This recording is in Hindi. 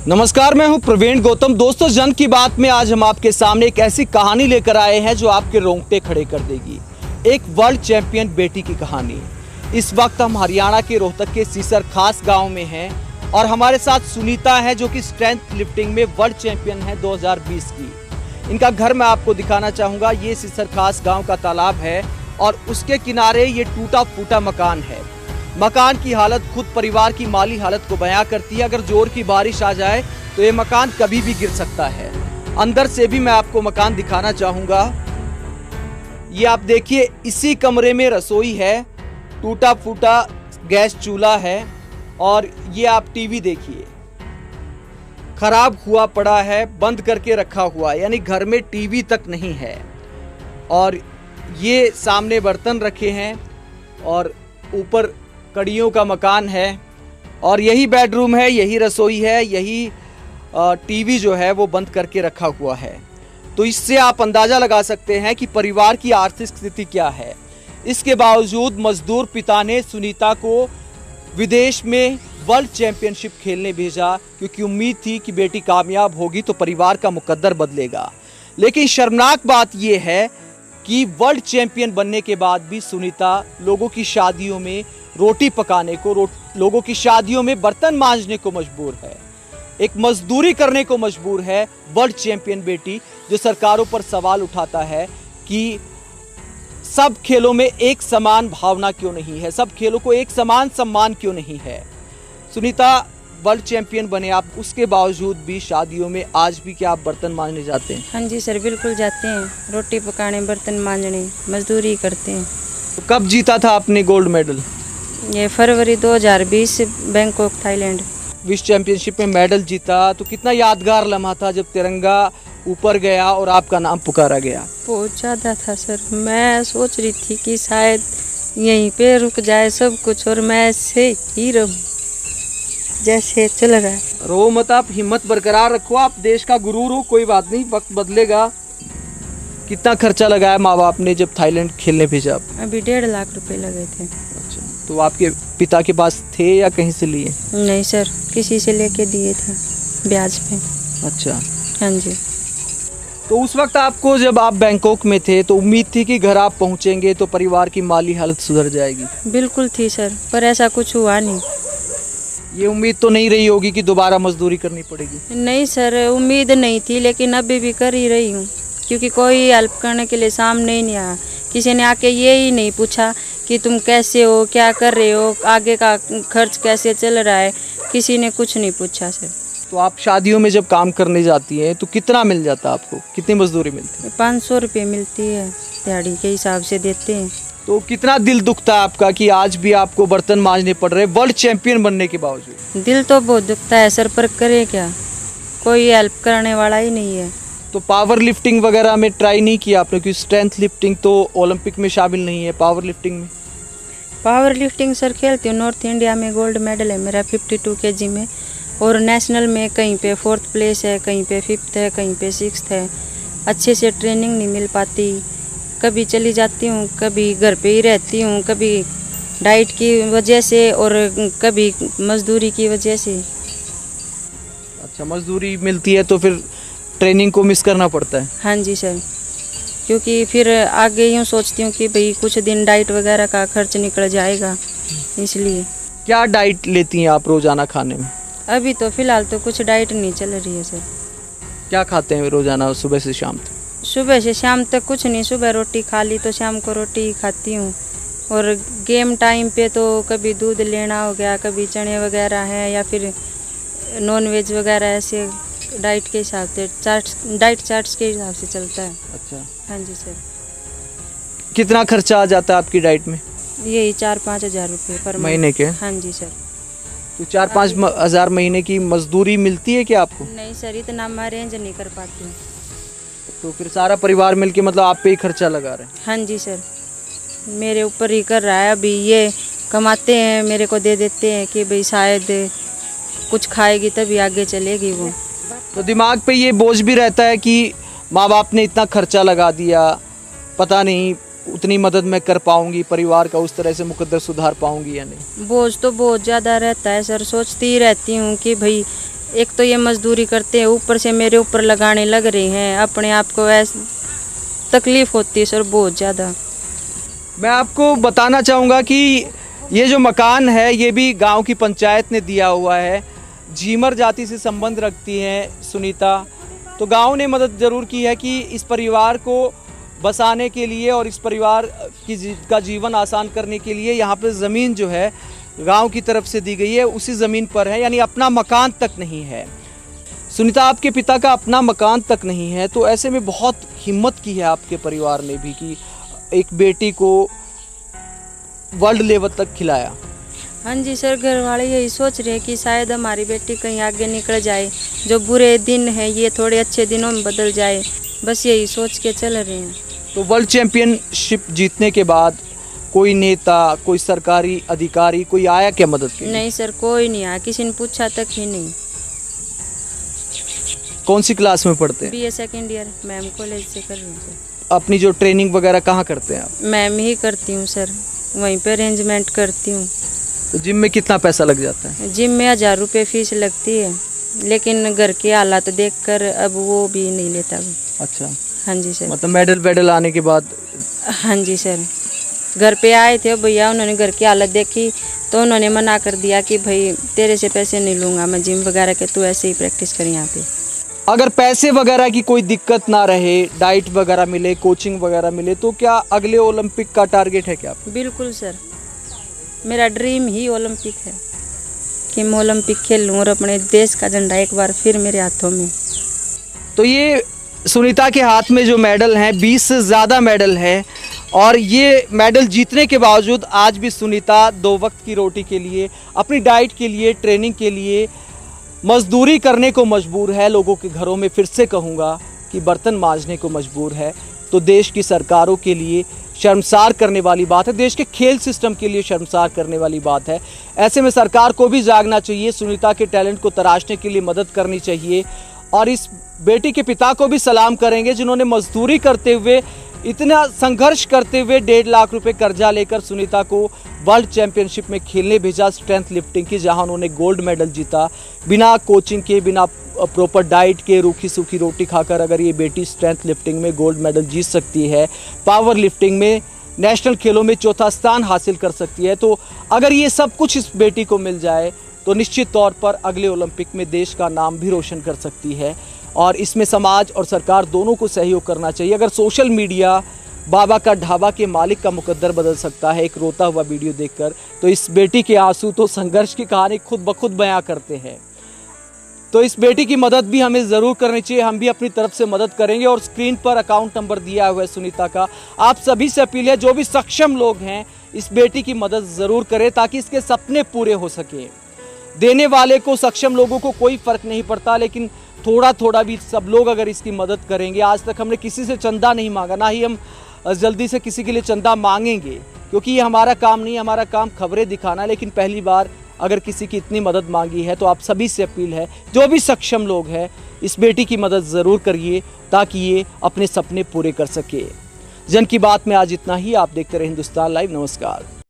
नमस्कार, मैं हूं प्रवीण गौतम। दोस्तों, जन की बात में आज हम आपके सामने एक ऐसी कहानी लेकर आए हैं जो आपके रोंगटे खड़े कर देगी। एक वर्ल्ड चैंपियन बेटी की कहानी। इस वक्त हम हरियाणा के रोहतक के सीसर खास गांव में हैं और हमारे साथ सुनीता है जो कि स्ट्रेंथ लिफ्टिंग में वर्ल्ड चैंपियन है 2020 की। इनका घर मैं आपको दिखाना चाहूँगा। ये सीसर खास गाँव का तालाब है और उसके किनारे ये टूटा फूटा मकान है। मकान की हालत खुद परिवार की माली हालत को बयां करती है। अगर जोर की बारिश आ जाए तो ये मकान कभी भी गिर सकता है। अंदर से भी मैं आपको मकान दिखाना चाहूंगा। ये आप देखिए, इसी कमरे में रसोई है, टूटा फूटा गैस चूल्हा है और ये आप टीवी देखिए, खराब हुआ पड़ा है, बंद करके रखा हुआ, यानी घर में टीवी तक नहीं है। और ये सामने बर्तन रखे हैं और ऊपर कड़ियों का मकान है और यही बेडरूम है, यही रसोई है, यही टीवी जो है वो बंद करके रखा हुआ है। तो इससे आप अंदाज़ा लगा सकते हैं कि परिवार की आर्थिक स्थिति क्या है। इसके बावजूद मजदूर पिता ने सुनीता को विदेश में वर्ल्ड चैंपियनशिप खेलने भेजा, क्योंकि उम्मीद थी कि बेटी कामयाब होगी तो परिवार का मुकद्दर बदलेगा। लेकिन शर्मनाक बात यह है कि वर्ल्ड चैंपियन बनने के बाद भी सुनीता लोगों की शादियों में रोटी पकाने को, लोगों की शादियों में बर्तन मांजने को मजबूर है, एक मजदूरी करने को मजबूर है। वर्ल्ड चैंपियन बेटी जो सरकारों पर सवाल उठाता है कि सब खेलों में एक समान भावना क्यों नहीं है, सब खेलों को एक समान सम्मान क्यों नहीं है। सुनीता वर्ल्ड चैंपियन बने आप, उसके बावजूद भी शादियों में आज भी क्या आप बर्तन मांजने जाते हैं? हाँ जी सर, बिल्कुल जाते हैं। रोटी पकाने, बर्तन मांजने, मजदूरी करते हैं। तो कब जीता था आपने गोल्ड मेडल? ये फरवरी 2020 बैंकॉक थाईलैंड। विश्व चैंपियनशिप में मेडल जीता, तो कितना यादगार लम्हा था जब तिरंगा ऊपर गया और आपका नाम पुकारा गया? बहुत ज़्यादा था सर। मैं सोच रही थी कि शायद यहीं पे रुक जाए सब कुछ और मैं ऐसे ही रहूं जैसे चल रहा है। रो मत, आप हिम्मत बरकरार रखो, आप देश का गुरूर हो, कोई बात नहीं, वक्त बदलेगा। कितना खर्चा लगाया माँ बाप ने जब थाईलैंड खेलने भेजा? अभी 1.5 लाख रुपए लगे थे। अच्छा, तो आपके पिता के पास थे या कहीं से लिए? नहीं सर, किसी से लेके दिए थे ब्याज पे। अच्छा, हाँ जी। तो उस वक्त आपको, जब आप बैंकॉक में थे, तो उम्मीद थी कि घर आप पहुंचेंगे तो परिवार की माली हालत सुधर जाएगी? बिल्कुल थी सर, पर ऐसा कुछ हुआ नहीं। ये उम्मीद तो नहीं रही होगी कि दोबारा मजदूरी करनी पड़ेगी? नहीं सर, उम्मीद नहीं थी, लेकिन अभी भी कर ही रही हूँ, क्योंकि कोई हेल्प करने के लिए सामने ही नहीं आया। किसी ने आके ये ही नहीं पूछा कि तुम कैसे हो, क्या कर रहे हो, आगे का खर्च कैसे चल रहा है, किसी ने कुछ नहीं पूछा सर। तो आप शादियों में जब काम करने जाती हैं तो कितना मिल जाता आपको, कितनी मजदूरी मिलती है? 500 रुपये मिलती है, दिहाड़ी के हिसाब से देते हैं। तो कितना दिल दुखता है आपका कि आज भी आपको बर्तन मांजने पड़ रहे वर्ल्ड चैंपियन बनने के बावजूद? दिल तो बहुत दुखता है सर, पर करे क्या, कोई हेल्प करने वाला ही नहीं है। तो पावर लिफ्टिंग वगैरह में ट्राई नहीं किया आपने? क्योंकि स्ट्रेंथ लिफ्टिंग तो ओलंपिक में शामिल नहीं है, पावर लिफ्टिंग में? पावर लिफ्टिंग सर खेलती हूँ, नॉर्थ इंडिया में गोल्ड मेडल है मेरा 52 kg में, और नेशनल में कहीं पे 4th प्लेस है, कहीं पे 5th है, कहीं पे 6th है। अच्छे से ट्रेनिंग नहीं मिल पाती, कभी चली जाती हूँ, कभी घर पे ही रहती हूँ, कभी डाइट की वजह से और कभी मजदूरी की वजह से। अच्छा, मजदूरी मिलती है तो फिर ट्रेनिंग को मिस करना पड़ता है? हाँ जी सर, क्योंकि फिर आगे यूँ सोचती हूँ कि भाई कुछ दिन डाइट वगैरह का खर्च निकल जाएगा, इसलिए। क्या डाइट लेती हैं आप रोजाना खाने में? अभी तो फिलहाल तो कुछ डाइट नहीं चल रही है सर। क्या खाते हैं रोजाना सुबह से शाम तक? सुबह से शाम तक कुछ नहीं, सुबह रोटी खा ली तो शाम को रोटी ही खाती हूँ, और गेम टाइम पे तो कभी दूध लेना हो गया, कभी चने वगैरह हैं, या फिर नॉन वेज वगैरह, ऐसे डाइट के हिसाब से डाइट चार्ट्स के हिसाब से चलता है। अच्छा, हाँ जी सर। कितना खर्चा आ जाता है आपकी डाइट में? यही 4-5 हज़ार रुपये पर महीने के? हाँ जी सर। तो 4-5 हज़ार महीने की मजदूरी मिलती है क्या आपको? नहीं सर, इतना मैं अरेंज नहीं कर पाती हूँ। तो फिर सारा परिवार मिलके मतलब आप पे ही खर्चा लगा रहे हैं? हाँ जी सर, मेरे ऊपर ही कर रहा है। अभी ये कमाते हैं, मेरे को दे देते हैं कि भाई शायद कुछ खाएगी तभी आगे चलेगी वो। तो दिमाग पे ये बोझ भी रहता है कि माँ बाप ने इतना खर्चा लगा दिया, पता नहीं उतनी मदद मैं कर पाऊंगी, परिवार का उस तरह से मुकद्दर सुधार पाऊंगी या नहीं? बोझ तो बहुत ज़्यादा रहता है सर, सोचती ही रहती हूँ कि भाई एक तो ये मजदूरी करते हैं, ऊपर से मेरे ऊपर लगाने लग रहे हैं, अपने आप को ऐसे तकलीफ होती है सर बहुत ज़्यादा। मैं आपको बताना चाहूँगा कि ये जो मकान है ये भी गांव की पंचायत ने दिया हुआ है। झीमर जाति से संबंध रखती हैं सुनीता, तो गांव ने मदद ज़रूर की है कि इस परिवार को बसाने के लिए और इस परिवार का जीवन आसान करने के लिए यहाँ पर ज़मीन जो है गांव की तरफ से दी गई है, उसी ज़मीन पर है, यानी अपना मकान तक नहीं है। सुनीता, आपके पिता का अपना मकान तक नहीं है, तो ऐसे में बहुत हिम्मत की है आपके परिवार ने भी कि एक बेटी को वर्ल्ड लेवल तक खिलाया। हाँ जी सर, घर वाले यही सोच रहे हैं कि शायद हमारी बेटी कहीं आगे निकल जाए, जो बुरे दिन हैं ये थोड़े अच्छे दिनों में बदल जाए, बस यही सोच के चल रहे हैं। तो वर्ल्ड चैंपियनशिप जीतने के बाद कोई नेता, कोई सरकारी अधिकारी कोई आया क्या मदद के लिए? नहीं सर, कोई नहीं आया, किसी ने पूछा तक ही नहीं। कौन सी क्लास में पढ़ते हैं? BA second year, ma'am college से कर रही हूँ सर। अपनी जो ट्रेनिंग वगैरह कहाँ करते हैं आप? मैम ही करती हूँ सर, वहीं पे अरेंजमेंट करती हूँ। तो जिम में कितना पैसा लग जाता है? जिम में 1000 रुपये फीस लगती है, लेकिन घर के हालात देखकर अब वो भी नहीं लेता। अच्छा, हाँ जी सर। मतलब मेडल आने के बाद? हाँ जी सर, घर पे आए थे भैया, उन्होंने घर की हालत देखी तो उन्होंने मना कर दिया कि भाई तेरे से पैसे नहीं लूँगा मैं जिम वगैरह के, तू ऐसे ही प्रैक्टिस कर यहाँ पे। अगर पैसे वगैरह की कोई दिक्कत ना रहे, डाइट वगैरह मिले, कोचिंग वगैरह मिले, तो क्या अगले ओलंपिक का टारगेट है क्या? बिल्कुल सर, मेरा ड्रीम ही ओलंपिक है कि मैं ओलंपिक खेल लूँ और अपने देश का झंडा एक बार फिर मेरे हाथों में। तो ये सुनीता के हाथ में जो मेडल हैं 20 से ज़्यादा मेडल है, और ये मेडल जीतने के बावजूद आज भी सुनीता 2 वक्त की रोटी के लिए, अपनी डाइट के लिए, ट्रेनिंग के लिए मजदूरी करने को मजबूर है। लोगों के घरों में फिर से कहूँगा कि बर्तन मांजने को मजबूर है। तो देश की सरकारों के लिए शर्मसार करने वाली बात है, देश के खेल सिस्टम के लिए शर्मसार करने वाली बात है। ऐसे में सरकार को भी जागना चाहिए, सुनीता के टैलेंट को तराशने के लिए मदद करनी चाहिए। और इस बेटी के पिता को भी सलाम करेंगे जिन्होंने मजदूरी करते हुए, इतना संघर्ष करते हुए 1.5 लाख रुपए कर्जा लेकर सुनीता को वर्ल्ड चैंपियनशिप में खेलने भेजा, स्ट्रेंथ लिफ्टिंग की, जहां उन्होंने गोल्ड मेडल जीता। बिना कोचिंग के, बिना प्रॉपर डाइट के, रूखी सूखी रोटी खाकर अगर ये बेटी स्ट्रेंथ लिफ्टिंग में गोल्ड मेडल जीत सकती है, पावर लिफ्टिंग में नेशनल खेलों में 4था स्थान हासिल कर सकती है, तो अगर ये सब कुछ इस बेटी को मिल जाए तो निश्चित तौर पर अगले ओलंपिक में देश का नाम भी रोशन कर सकती है। और इसमें समाज और सरकार दोनों को सहयोग करना चाहिए। अगर सोशल मीडिया बाबा का ढाबा के मालिक का मुकद्दर बदल सकता है एक रोता हुआ वीडियो देखकर, तो इस बेटी के आंसू तो संघर्ष की कहानी खुद ब खुद बयां करते हैं। तो इस बेटी की मदद भी हमें ज़रूर करनी चाहिए, हम भी अपनी तरफ से मदद करेंगे। और स्क्रीन पर अकाउंट नंबर दिया हुआ है सुनीता का, आप सभी से अपील है जो भी सक्षम लोग हैं इस बेटी की मदद ज़रूर करें ताकि इसके सपने पूरे हो सके। देने वाले को, सक्षम लोगों को कोई फ़र्क नहीं पड़ता, लेकिन थोड़ा थोड़ा भी सब लोग अगर इसकी मदद करेंगे। आज तक हमने किसी से चंदा नहीं मांगा, ना ही हम जल्दी से किसी के लिए चंदा मांगेंगे, क्योंकि ये हमारा काम नहीं है। हमारा काम खबरें दिखाना, लेकिन पहली बार अगर किसी की इतनी मदद मांगी है तो आप सभी से अपील है जो भी सक्षम लोग हैं इस बेटी की मदद ज़रूर करिए ताकि ये अपने सपने पूरे कर सके। जन की बात में आज इतना ही। आप देखते रहे हिंदुस्तान लाइव। नमस्कार।